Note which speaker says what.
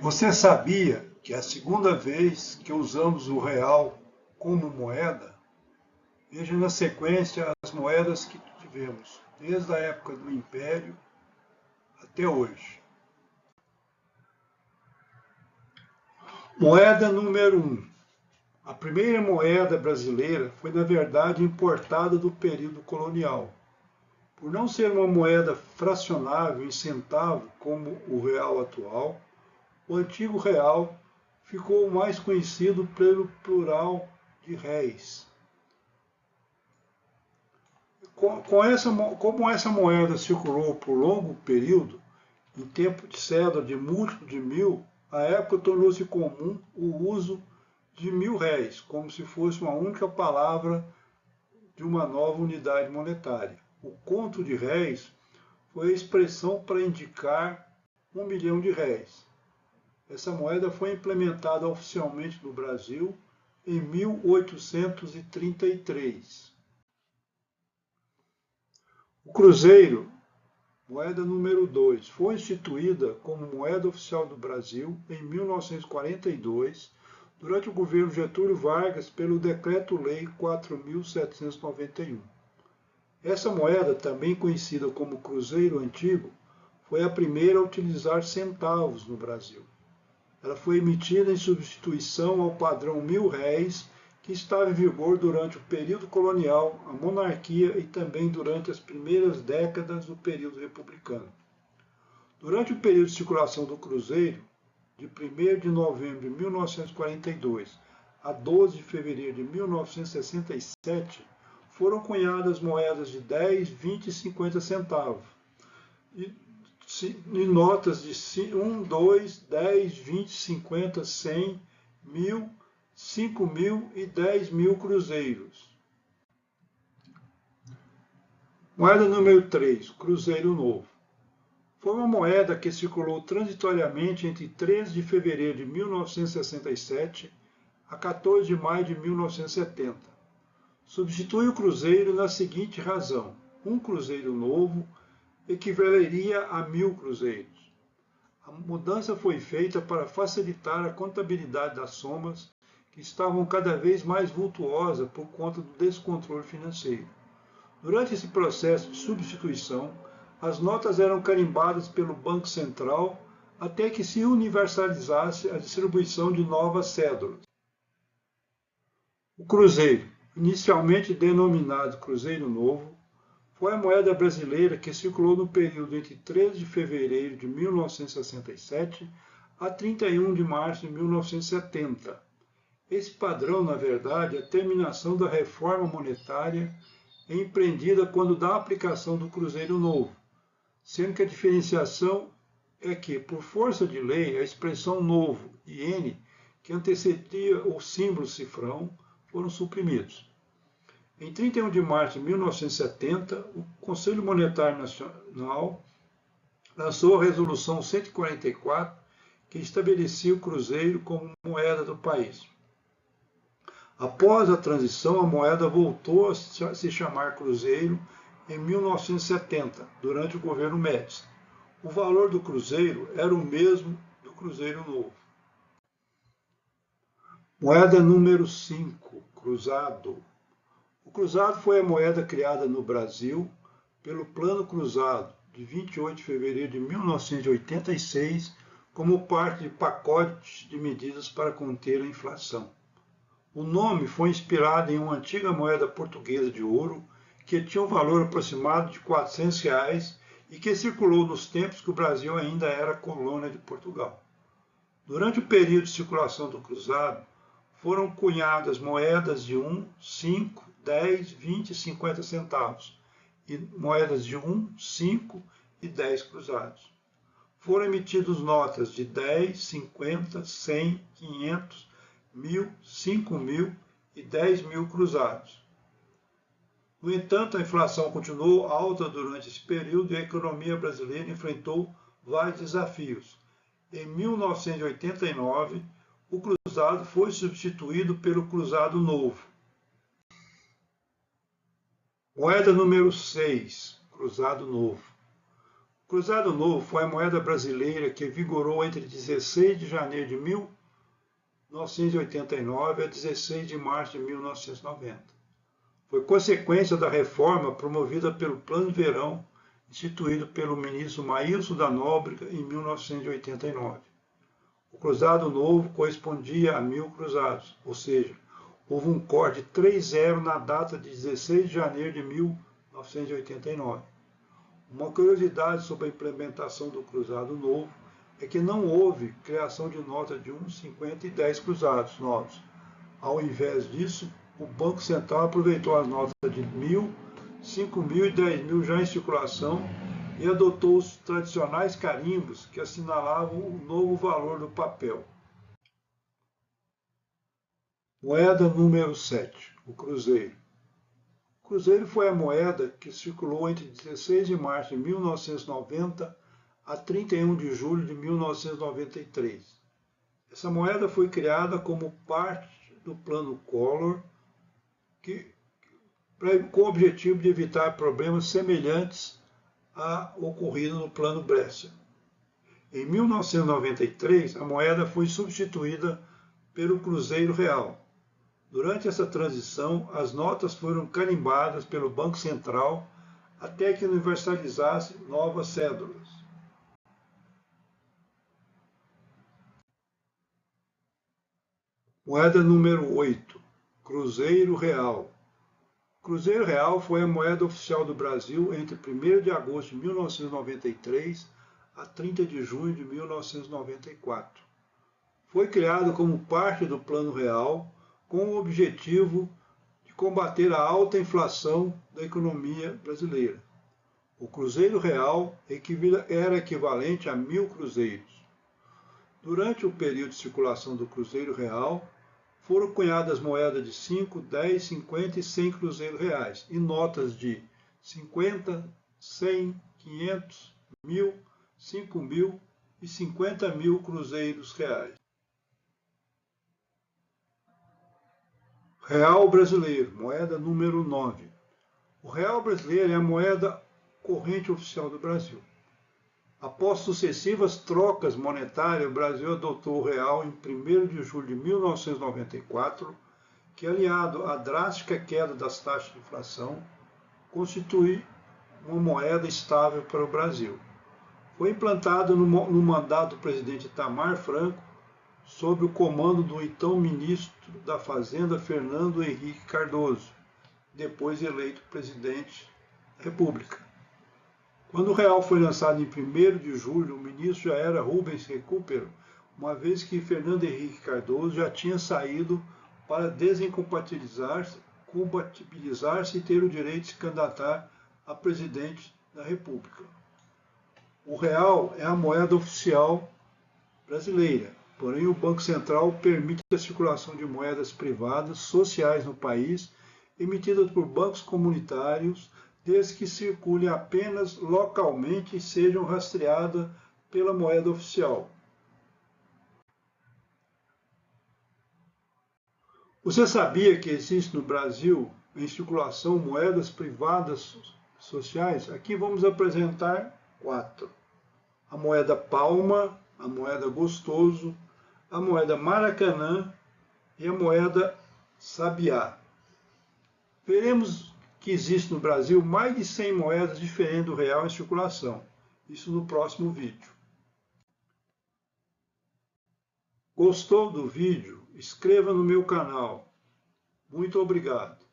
Speaker 1: Você sabia que é a segunda vez que usamos o real como moeda? Veja na sequência as moedas que tivemos, desde a época do Império até hoje. Moeda número 1. A primeira moeda brasileira foi, na verdade, importada do período colonial. Por não ser uma moeda fracionável em centavo como o real atual, o antigo real ficou mais conhecido pelo plural de réis. Como essa moeda circulou por longo período, em tempo de cédula de múltiplo de 1000, à época tornou-se comum o uso de 1000 réis, como se fosse uma única palavra de uma nova unidade monetária. O conto de réis foi a expressão para indicar 1 milhão de réis. Essa moeda foi implementada oficialmente no Brasil em 1833. O cruzeiro, moeda número 2, foi instituída como moeda oficial do Brasil em 1942, durante o governo Getúlio Vargas, pelo Decreto-Lei 4.791. Essa moeda, também conhecida como cruzeiro antigo, foi a primeira a utilizar centavos no Brasil. Ela foi emitida em substituição ao padrão 1000 réis, que estava em vigor durante o período colonial, a monarquia e também durante as primeiras décadas do período republicano. Durante o período de circulação do cruzeiro, de 1º de novembro de 1942 a 12 de fevereiro de 1967, foram cunhadas moedas de 10, 20 e 50 centavos, e notas de 1, 2, 10, 20, 50, 100, 1000, 5.000 e 10.000 cruzeiros. Moeda número 3, Cruzeiro Novo. Foi uma moeda que circulou transitoriamente entre 13 de fevereiro de 1967 a 14 de maio de 1970. Substitui o cruzeiro na seguinte razão: um cruzeiro novo equivaleria a 1000 cruzeiros. A mudança foi feita para facilitar a contabilidade das somas, que estavam cada vez mais vultuosas por conta do descontrole financeiro. Durante esse processo de substituição, as notas eram carimbadas pelo Banco Central até que se universalizasse a distribuição de novas cédulas. O cruzeiro, inicialmente denominado Cruzeiro Novo, foi a moeda brasileira que circulou no período entre 13 de fevereiro de 1967 a 31 de março de 1970. Esse padrão, na verdade, é a terminação da reforma monetária empreendida quando da aplicação do Cruzeiro Novo, sendo que a diferenciação é que, por força de lei, a expressão novo e N, que antecedia o símbolo cifrão, foram suprimidos. Em 31 de março de 1970, o Conselho Monetário Nacional lançou a Resolução 144, que estabelecia o cruzeiro como moeda do país. Após a transição, a moeda voltou a se chamar cruzeiro em 1970, durante o governo Médici. O valor do cruzeiro era o mesmo do Cruzeiro Novo. Moeda número 5, cruzado. O cruzado foi a moeda criada no Brasil pelo Plano Cruzado, de 28 de fevereiro de 1986, como parte de pacote de medidas para conter a inflação. O nome foi inspirado em uma antiga moeda portuguesa de ouro, que tinha um valor aproximado de R$ 400 e que circulou nos tempos que o Brasil ainda era colônia de Portugal. Durante o período de circulação do cruzado, foram cunhadas moedas de 1, 5, 10, 20 e 50 centavos, e moedas de 1, 5 e 10 cruzados. Foram emitidas notas de 10, 50, 100, 500, 1000, 5.000 e 10.000 cruzados. No entanto, a inflação continuou alta durante esse período e a economia brasileira enfrentou vários desafios. Em 1989, o cruzado foi substituído pelo cruzado novo. Moeda número 6, cruzado novo. Cruzado Novo foi a moeda brasileira que vigorou entre 16 de janeiro de 1989 a 16 de março de 1990. Foi consequência da reforma promovida pelo Plano Verão, instituído pelo ministro Maílson da Nóbrega em 1989. O cruzado novo correspondia a 1.000 cruzados, ou seja, houve um corte de 3-0 na data de 16 de janeiro de 1989. Uma curiosidade sobre a implementação do cruzado novo é que não houve criação de nota de 1, 50 e 10 cruzados novos. Ao invés disso, o Banco Central aproveitou as notas de 1.000, 5.000 e 10.000 já em circulação e adotou os tradicionais carimbos que assinalavam o novo valor do papel. Moeda número 7, o Cruzeiro. O Cruzeiro foi a moeda que circulou entre 16 de março de 1990 a 31 de julho de 1993. Essa moeda foi criada como parte do Plano Collor, com o objetivo de evitar problemas semelhantes a ocorrido no Plano Brescia. Em 1993, a moeda foi substituída pelo Cruzeiro Real. Durante essa transição, as notas foram carimbadas pelo Banco Central até que universalizasse novas cédulas. Moeda número 8, Cruzeiro Real. O Cruzeiro Real foi a moeda oficial do Brasil entre 1º de agosto de 1993 a 30 de junho de 1994. Foi criado como parte do Plano Real, com o objetivo de combater a alta inflação da economia brasileira. O Cruzeiro Real era equivalente a 1.000 cruzeiros. Durante o período de circulação do Cruzeiro Real, foram cunhadas moedas de 5, 10, 50 e 100 cruzeiros reais e notas de 50, 100, 500, 1.000, 5.000 e 50.000 cruzeiros reais. Real brasileiro, moeda número 9. O real brasileiro é a moeda corrente oficial do Brasil. Após sucessivas trocas monetárias, o Brasil adotou o real em 1º de julho de 1994, que, aliado à drástica queda das taxas de inflação, constitui uma moeda estável para o Brasil. Foi implantado no mandato do presidente Itamar Franco, sob o comando do então ministro da Fazenda, Fernando Henrique Cardoso, depois eleito presidente da República. Quando o real foi lançado em 1º de julho, o ministro já era Rubens Recupero, uma vez que Fernando Henrique Cardoso já tinha saído para desincompatibilizar-se e ter o direito de se candidatar a presidente da República. O real é a moeda oficial brasileira, porém o Banco Central permite a circulação de moedas privadas sociais no país, emitidas por bancos comunitários, desde que circulem apenas localmente e sejam rastreadas pela moeda oficial. Você sabia que existe no Brasil em circulação moedas privadas sociais? Aqui vamos apresentar 4. A moeda Palma, a moeda Gostoso, a moeda Maracanã e a moeda Sabiá. Veremos que existe no Brasil mais de 100 moedas diferentes do real em circulação. Isso no próximo vídeo. Gostou do vídeo? Inscreva no meu canal. Muito obrigado.